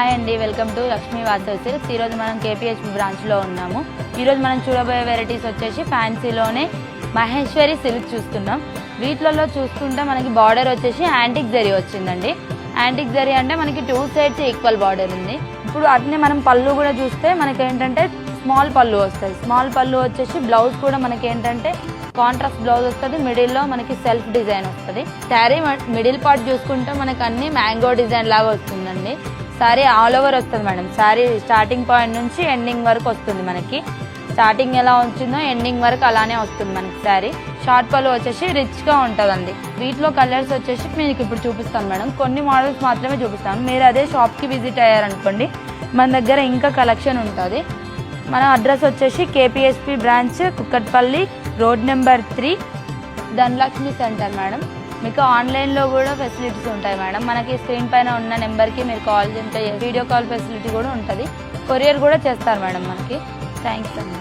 Hi అండి, welcome to Lakshmi Vasavi silks. ఈరోజు మనం కేపీహెచ్పి బ్రాంచ్లో ఉన్నాము. ఈరోజు మనం చూడబోయే వెరైటీస్ వచ్చేసి ఫ్యాన్సీలోనే మహేశ్వరి సిల్క్ చూస్తున్నాం. వీటిలలో చూసుకుంటే మనకి బార్డర్ వచ్చేసి యాంటిక్ జరీ వచ్చిందండి. యాంటిక్ జరీ అంటే మనకి 2 సైడ్స్ ఈక్వల్ బార్డర్ ఉంది. ఇప్పుడు అట్నే మనం పళ్ళు కూడా చూస్తే మనకి ఏంటంటే స్మాల్ పళ్ళు వస్తుంది. స్మాల్ పళ్ళు వచ్చేసి బ్లౌజ్ కూడా మనకి ఏంటంటే కాంట్రాస్ట్ బ్లౌజ్ వస్తుంది. మిడిల్లో మనకి సెల్ఫ్ డిజైన్ వస్తుంది. శారీ మిడిల్ పార్ట్ చూసుకుంటే మనకి అన్ని మ్యాంగో డిజైన్ లాగా వస్తుందండి. శారీ ఆల్ ఓవర్ వస్తుంది మేడం. శారీ స్టార్టింగ్ పాయింట్ నుంచి ఎండింగ్ వరకు వస్తుంది. మనకి స్టార్టింగ్ ఎలా వచ్చిందో ఎండింగ్ వరకు అలానే వస్తుంది మనకి. శారీ షార్ట్ పళ్ళు వచ్చేసి రిచ్గా ఉంటుందండి. వీటిలో కలర్స్ వచ్చేసి మీకు ఇప్పుడు చూపిస్తాను మేడం. కొన్ని మోడల్స్ మాత్రమే చూపిస్తాను. మీరు అదే షాప్కి విజిట్ అయ్యారనుకోండి, మన దగ్గర ఇంకా కలెక్షన్ ఉంటుంది. మన అడ్రస్ వచ్చేసి KPHB branch, Kukatpally, road number 3, Dhanalakshmi centre madam. మీకు ఆన్లైన్లో కూడా ఫెసిలిటీస్ ఉంటాయి మేడం. మనకి స్క్రీన్ పైన ఉన్న నెంబర్కి మీరు కాల్ చేస్తే వీడియో కాల్ ఫెసిలిటీ కూడా ఉంటుంది. కొరియర్ కూడా చేస్తారు మేడం మనకి. థ్యాంక్స్ అండి.